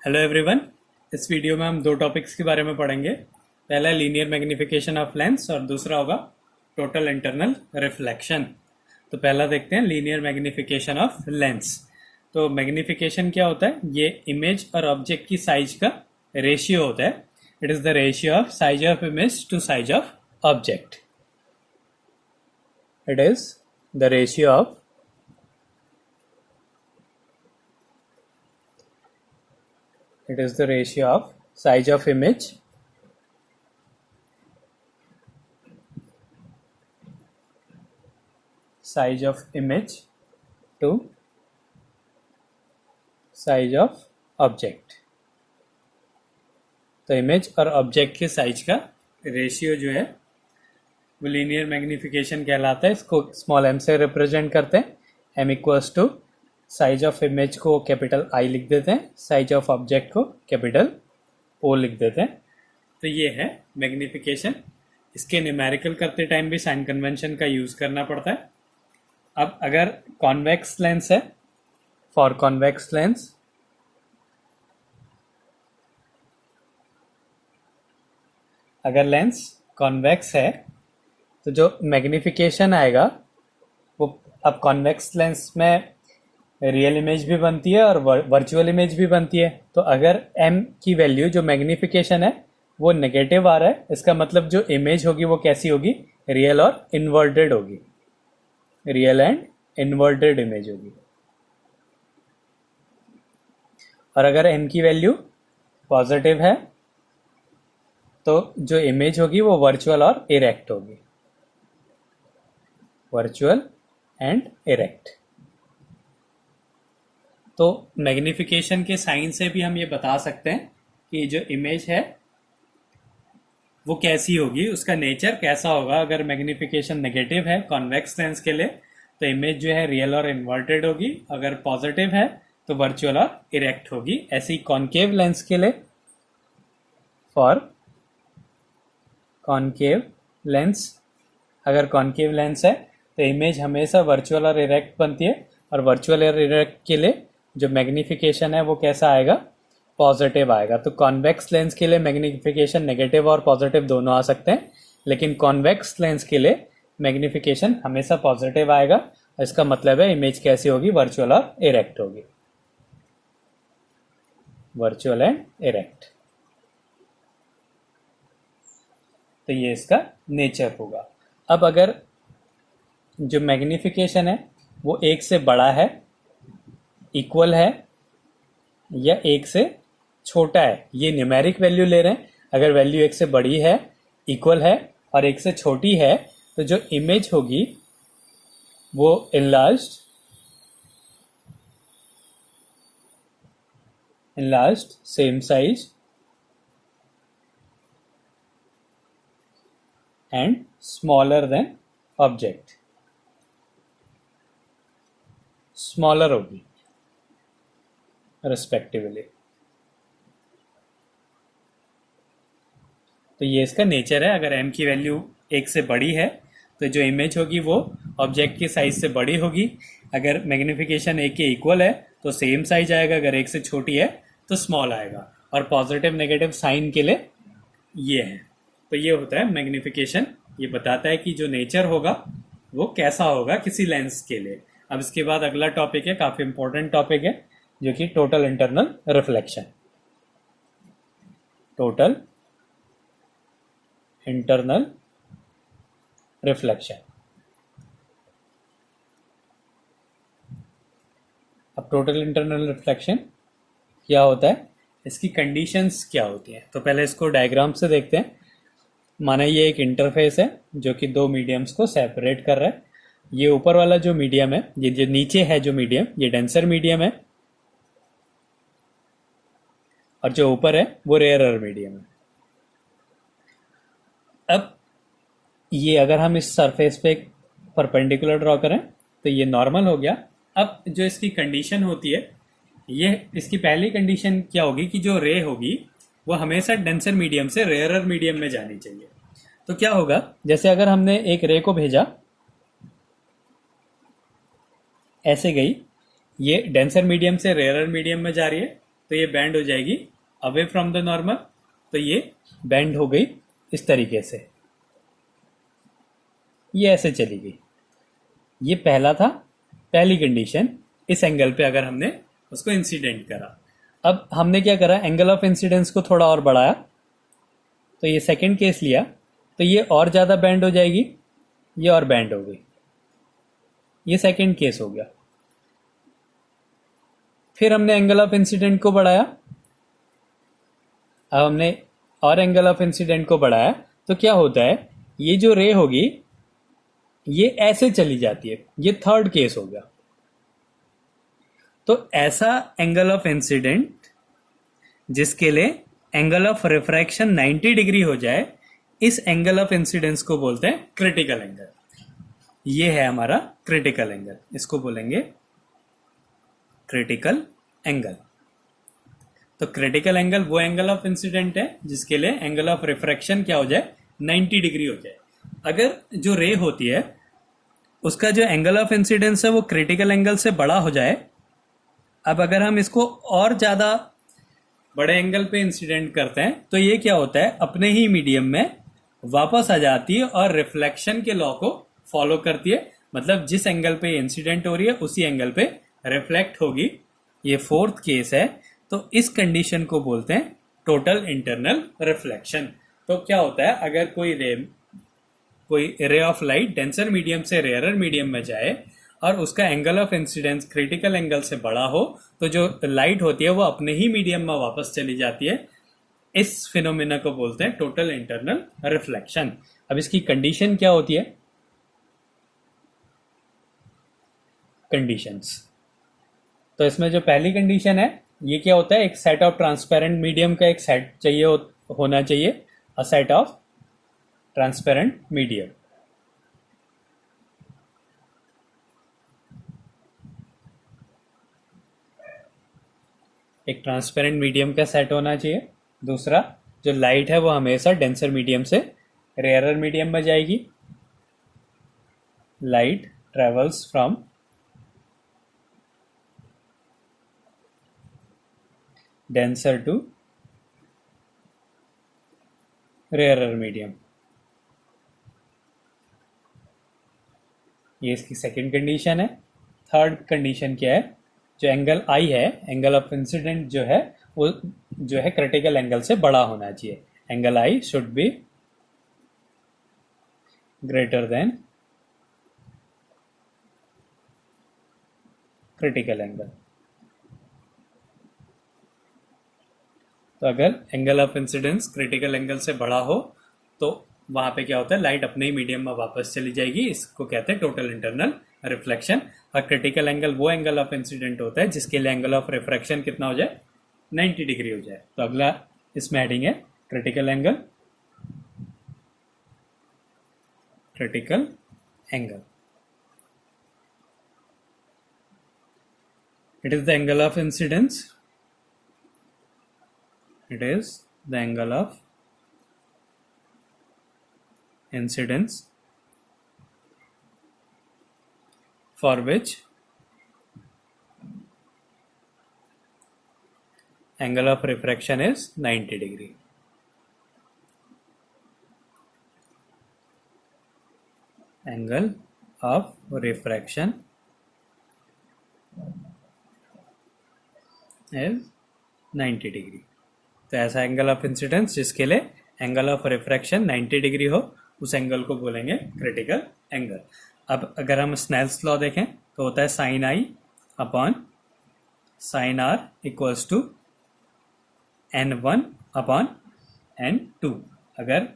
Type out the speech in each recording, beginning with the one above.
Hello everyone. इस video में हम दो टॉपिक्स के बारे में पढ़ेंगे। पहला लीनियर मैग्निफिकेशन ऑफ लेंस और दूसरा होगा टोटल इंटरनल रिफ्लेक्शन। तो पहला देखते हैं लीनियर मैग्निफिकेशन ऑफ लेंस। तो मैग्निफिकेशन क्या होता है? ये इमेज और ऑब्जेक्ट की साइज का रेशियो होता है। It is the ratio of size of image to size of object. It is the ratio of it is the ratio of size of image to size of object। तो image और object के size का ratio जो है वो linear magnification कहलाता है। इसको स्मॉल m से रिप्रेजेंट करते हैं। m equals to size of image को कैपिटल आई लिख देते हैं, साइज ऑफ ऑब्जेक्ट को कैपिटल ओ लिख देते हैं। तो ये है मैग्निफिकेशन। इसके न्यूमेरिकल करते टाइम भी साइन कन्वेंशन का यूज करना पड़ता है। अब अगर कॉन्वेक्स लेंस है, फॉर कॉन्वेक्स लेंस अगर लेंस कॉन्वेक्स है तो जो मैग्निफिकेशन आएगा वो, अब कॉन्वेक्स लेंस में रियल इमेज भी बनती है और वर्चुअल इमेज भी बनती है। तो अगर m की वैल्यू जो मैग्निफिकेशन है वो नेगेटिव आ रहा है, इसका मतलब जो इमेज होगी वो कैसी होगी? रियल और इन्वर्टेड होगी। रियल एंड इन्वर्टेड इमेज होगी। और अगर m की वैल्यू पॉजिटिव है तो जो इमेज होगी वो वर्चुअल और इरेक्ट होगी। Virtual and erect. तो मैग्निफिकेशन के साइन से भी हम ये बता सकते हैं कि जो इमेज है वो कैसी होगी, उसका नेचर कैसा होगा। अगर मैग्निफिकेशन नेगेटिव है कॉन्वेक्स लेंस के लिए तो इमेज जो है रियल और इन्वर्टेड होगी। अगर पॉजिटिव है तो वर्चुअल और इरेक्ट होगी। ऐसी कॉनकेव लेंस के लिए, फॉर कॉनकेव लेंस, अगर कॉनकेव लेंस है तो इमेज हमेशा वर्चुअल और इरेक्ट बनती है। और वर्चुअल और इरेक्ट के लिए जो मैग्निफिकेशन है वो कैसा आएगा? पॉजिटिव आएगा। तो कॉन्वेक्स लेंस के लिए मैग्निफिकेशन नेगेटिव और पॉजिटिव दोनों आ सकते हैं, लेकिन कॉन्वेक्स लेंस के लिए मैग्निफिकेशन हमेशा पॉजिटिव आएगा। इसका मतलब है इमेज कैसी होगी? वर्चुअल और इरेक्ट होगी। Virtual and erect. तो ये इसका नेचर होगा। अब अगर जो मैग्निफिकेशन है वो एक से बड़ा है, इक्वल है या एक से छोटा है, ये न्यूमेरिक वैल्यू ले रहे हैं। अगर वैल्यू एक से बड़ी है, इक्वल है और एक से छोटी है तो जो इमेज होगी वो enlarged same size and smaller than object, smaller होगी रिस्पेक्टिवली। तो ये इसका नेचर है। अगर m की वैल्यू एक से बड़ी है तो जो इमेज होगी वो ऑब्जेक्ट की साइज से बड़ी होगी। अगर मैग्निफिकेशन एक के इक्वल है तो सेम साइज आएगा। अगर एक से छोटी है तो स्मॉल आएगा। और पॉजिटिव नेगेटिव साइन के लिए ये है। तो ये होता है मैग्निफिकेशन। ये बताता है कि जो नेचर होगा वो कैसा होगा किसी लेंस के लिए। अब इसके बाद अगला टॉपिक है, काफी इंपॉर्टेंट टॉपिक है, जो कि total internal reflection. Total internal reflection. अब टोटल इंटरनल रिफ्लेक्शन क्या होता है, इसकी कंडीशंस क्या होती हैं? तो पहले इसको डायग्राम से देखते हैं। माना ये एक इंटरफेस है जो कि दो मीडियम्स को सेपरेट कर रहा है। ये ऊपर वाला जो मीडियम है, ये जो नीचे है जो मीडियम, ये डेंसर मीडियम है और जो ऊपर है वो रेयरर मीडियम है। अब ये अगर हम इस सरफेस पे एक परपेंडिकुलर ड्रॉ करें तो ये नॉर्मल हो गया। अब जो इसकी कंडीशन होती है, ये इसकी पहली कंडीशन क्या होगी कि जो रे होगी वो हमेशा डेंसर मीडियम से रेयरर मीडियम में जानी चाहिए। तो क्या होगा, जैसे अगर हमने एक रे को भेजा, ऐसे गई, ये डेंसर मीडियम से रेयरर मीडियम में जा रही है, तो ये बैंड हो जाएगी अवे फ्रॉम द नॉर्मल, तो ये बैंड हो गई इस तरीके से, ये ऐसे चली गई। ये पहला था, पहली कंडीशन, इस एंगल पे अगर हमने उसको इंसिडेंट करा। अब हमने क्या करा, एंगल ऑफ इंसिडेंस को थोड़ा और बढ़ाया, तो ये सेकंड केस लिया, तो ये और ज़्यादा बैंड हो जाएगी, ये और बैंड हो गई, ये सेकंड केस हो गया। फिर हमने एंगल ऑफ इंसिडेंट को बढ़ाया, अब हमने और एंगल ऑफ इंसिडेंट को बढ़ाया, तो क्या होता है, ये जो रे होगी ये ऐसे चली जाती है, ये थर्ड केस हो गया। तो ऐसा एंगल ऑफ इंसिडेंट जिसके लिए एंगल ऑफ रिफ्रैक्शन 90 डिग्री हो जाए, इस एंगल ऑफ इंसिडेंस को बोलते हैं क्रिटिकल एंगल। ये है हमारा क्रिटिकल एंगल, इसको बोलेंगे क्रिटिकल एंगल। तो क्रिटिकल एंगल वो एंगल ऑफ इंसिडेंट है जिसके लिए एंगल ऑफ रिफ्रैक्शन क्या हो जाए, 90 डिग्री हो जाए। अगर जो रे होती है उसका जो एंगल ऑफ इंसिडेंस है वो क्रिटिकल एंगल से बड़ा हो जाए, अब अगर हम इसको और ज़्यादा बड़े एंगल पे इंसिडेंट करते हैं तो ये क्या होता है, अपने ही मीडियम में वापस आ जाती है और रिफ्लेक्शन के लॉ को फॉलो करती है। मतलब जिस एंगल पे इंसिडेंट हो रही है उसी एंगल पे रिफ्लेक्ट होगी। ये फोर्थ केस है। तो इस कंडीशन को बोलते हैं टोटल इंटरनल रिफ्लेक्शन। तो क्या होता है, अगर कोई ray of light denser medium से रेयरर मीडियम में जाए और उसका angle of incidence critical angle से बड़ा हो, तो जो लाइट होती है वो अपने ही मीडियम में वापस चली जाती है। इस फिनोमेना को बोलते हैं टोटल इंटरनल रिफ्लेक्शन। अब इसकी कंडीशन क्या होती है, कंडीशंस। तो इसमें जो पहली कंडीशन है, ये क्या होता है, एक सेट ऑफ ट्रांसपेरेंट मीडियम का एक सेट चाहिए होना चाहिए, a set of transparent medium. एक ट्रांसपेरेंट मीडियम का सेट होना चाहिए। दूसरा, जो लाइट है वो हमेशा डेंसर मीडियम से रेयरर मीडियम में जाएगी। Light travels from denser to rarer medium। ये इसकी सेकंड कंडीशन है। थर्ड कंडीशन क्या है, जो एंगल आई है, एंगल ऑफ इंसिडेंट जो है वो जो है क्रिटिकल एंगल से बड़ा होना चाहिए। Angle I should be greater than critical angle. तो अगर angle of incidence critical angle से बड़ा हो तो वहां पे क्या होता है, लाइट अपने ही मीडियम में वापस चली जाएगी। इसको कहते हैं टोटल इंटरनल रिफ्लेक्शन। और क्रिटिकल एंगल वो एंगल ऑफ इंसिडेंट होता है जिसके लिए एंगल ऑफ रिफ्रैक्शन कितना हो जाए, 90 डिग्री हो जाए। तो अगला इसमें हेडिंग है critical angle. Critical angle, it is the angle of incidence, it is the angle of incidence for which angle of refraction is 90 degree। angle of refraction is 90 degree. तो ऐसा एंगल ऑफ इंसिडेंस जिसके लिए angle of refraction 90 degree हो, उस angle को बोलेंगे critical angle. अब अगर हम स्नेल्स लॉ देखें तो होता है sine I upon sine R equals to n1 upon n2। अगर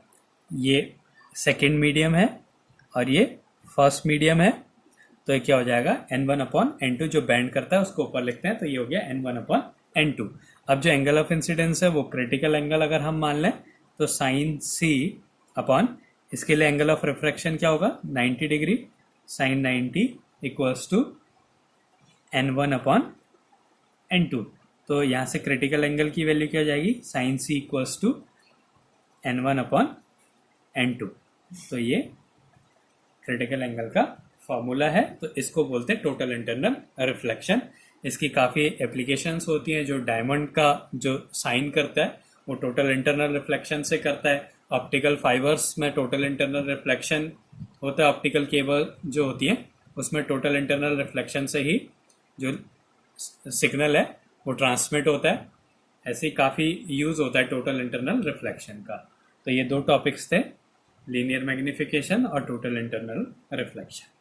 ये सेकेंड मीडियम है और ये फर्स्ट मीडियम है तो ये क्या हो जाएगा, n1 अपॉन n2। जो बैंड करता है उसको ऊपर लिखते हैं, तो ये हो गया n1 अपॉन n2। अब जो एंगल ऑफ इंसिडेंस है वो क्रिटिकल एंगल अगर हम मान लें तो साइन c अपॉन, इसके लिए एंगल ऑफ रिफ्रैक्शन क्या होगा, 90 degree. Sine 90 equals to n1 upon n2। तो यहाँ से क्रिटिकल एंगल की वैल्यू क्या हो जाएगी, sine c equals to n1 upon n2। तो ये क्रिटिकल एंगल का फॉर्मूला है। तो इसको बोलते हैं टोटल इंटरनल रिफ्लेक्शन। इसकी काफ़ी एप्लीकेशंस होती हैं। जो डायमंड का जो साइन करता है वो टोटल इंटरनल रिफ्लेक्शन से करता है। ऑप्टिकल फाइबर्स में टोटल इंटरनल रिफ्लेक्शन होता है। ऑप्टिकल केबल जो होती है उसमें टोटल इंटरनल रिफ्लेक्शन से ही जो सिग्नल है वो ट्रांसमिट होता है। ऐसे ही काफ़ी यूज़ होता है टोटल इंटरनल रिफ्लेक्शन का। तो ये दो टॉपिक्स थे, लीनियर मैग्निफिकेशन और टोटल इंटरनल रिफ्लेक्शन।